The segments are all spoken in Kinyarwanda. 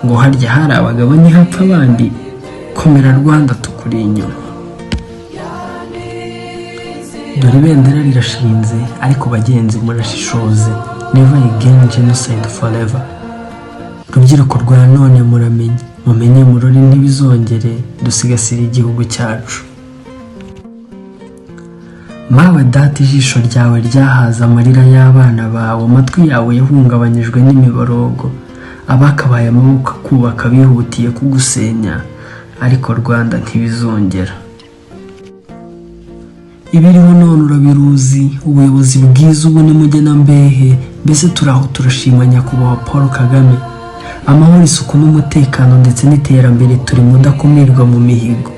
ngo harya hari abagabo ntihapfa abandi, komera Rwanda tukuri inyuma. Dore ibendera rirashinze ariko bagenzi murashishoze, never again genocide forever. Rubyiruko rwa none muramenye, mumenye murori ntibizongere, dusigasire igihugu cyacu. Mawe data ijisho ryawe ryahaza amarira y'abana bawe, amatwi yawe yahungabanyijwe n'imiborogo, abakabaye amaboko kubaka bihutiye kugusenya, ariko Rwanda ntibizongera. Ibiriho none urabiruzi, ubuyobozi bwiza ubu ni mugenambehe, mbese turaho turashima nyakubahwa Paul Kagame. Amahoro, isuku n'umutekano ndetse n'iterambere turi mudakumirwa mu mihigo.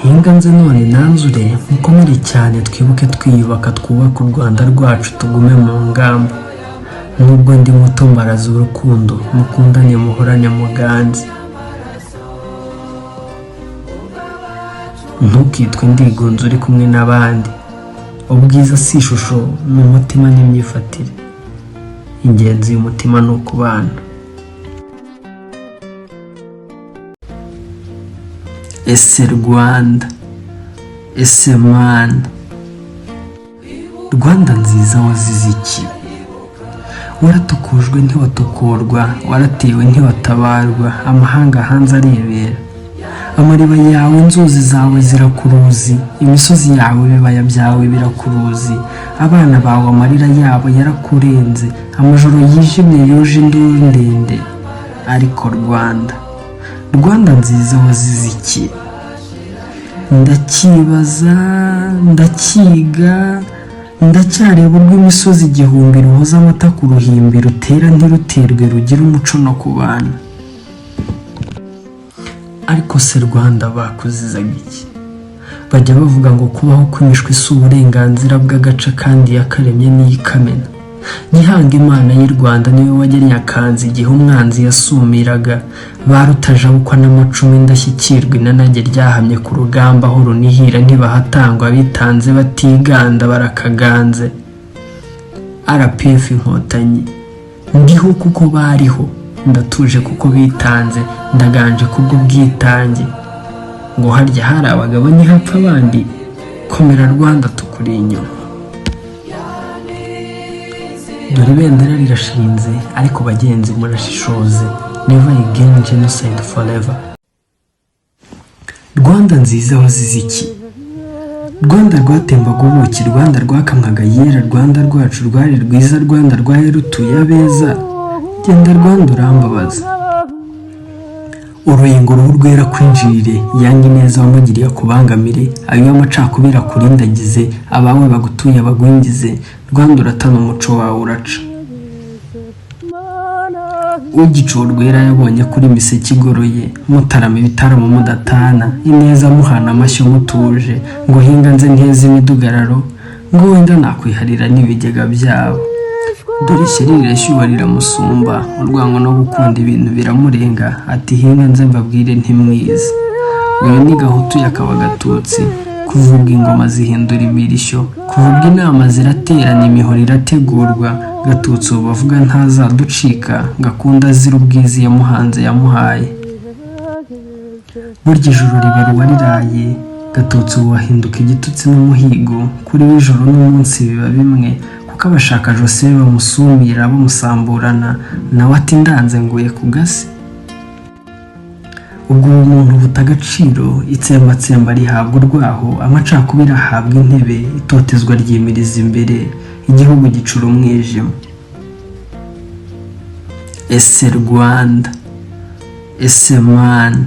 Hinga nze none nanzure, mukomere cyane, twibuke twiyubaka, twubaka u Rwanda rwacu, tugume mu ngamba. Nubwo ndi muto mbaraza urukundo, mukundane muhorane muganze. Ntukitwe ndigunze uri kumwe n'abandi, ubwiza si ishusho ni umutima n'imyifatire, ingenzi y'umutima ni ukubana. Ese Rwanda, ese mana, Rwanda nziza wazize iki? Waratukujwe ntiwatukurwa, waratewe ntiwatabarwa, amahanga hanze arebera. Amariba yawe inzuzi zawe zirakuruzi, imisozi yawe ibibaya byawe birakuruzi, abana bawe amarira yabo yarakurenze, amajoro yijimye yoje induru ndende. Ariko Rwanda, Rwanda nziza wazize iki? Ndakibaza, ndakiga, ndacyareba urwo imisozi igihumbi ruhoza amata ku ruhimbi, rutera ntiruterwe, rugira umuco no kubana. Ariko se Rwanda bakuzizaga iki? Bajya bavuga ngo kubaho kw'imishwi si uburenganzira bw'agace kandi yakaremye n'iyikamena. Gihanga Imana y'u Rwanda niwe wagennye akanzi igihe umwanzi yasumiraga, barutajabukwa n'amacumu indashyikirwa, inanage ryahamye ku rugamba aho runihira ntibahatangwa, bitanze batiganda barakaganze. RPF Inkotanyi, ndiho kuko bariho, ndatuje kuko bitanze, ndaganje kubwo bwitange. Ngo harya hari abagabo ntihapfa abandi, komera Rwanda tukuri inyuma. Dore ibendera rirashinze ariko bagenzi murashishoze, never again genocide forever. Rwanda nziza wazize iki? Rwanda rwatembaga ubuki, Rwanda rwakamwaga yera, Rwanda rwacu rwari rwiza, Rwanda rwari rutuye abeza. Genda Rwanda urambabaza. Uruyengo ruhu rwera kwinjirire, yange neza wamugiriye kubangamire, ayo amacakubira kurindagize, abawe bagutuye bagwingize, Rwanda uratana umuco wawe uraca. Ugico rwera yabonye kuri miseke igoroye, mutarama ibitaramo mudatana, ineza muhana amashyo mutuje, ngo hinga nze nteze imidugararo, ngo wenda nakwiharira n'ibigega byabo. Dore ishyari rirashyuha riramusumba, urwango no gukunda ibintu biramurenga, ati hinga nze mbabwire ntimwize. Uyu ni Gahutu yakaba Gatutsi, kuvuga ingoma zihindura imirishyo, kuvuga inama ziraterana, imihoro irategurwa, Gatutsi ubu bavuga ntazaducika, gakunda azira ubwiza yamuhanze yamuhaye. Burya ijoro riba riraye, Gatutsi ubu wahinduka igitutsi n'umuhigo, kuri w'ijoro n'umunsi biba bimwe, kuko abashaka Jose bamusumira bamusamburana, nawe ati ndanze nguye ku gasi. Ubwo umuntu buta agaciro, itsembatsemba rihabwa urwaho, amacakubiri ahabwa intebe, itotezwa ryimiriza imbere, igihugu gicura umwijima. Ese Rwanda, ese mana.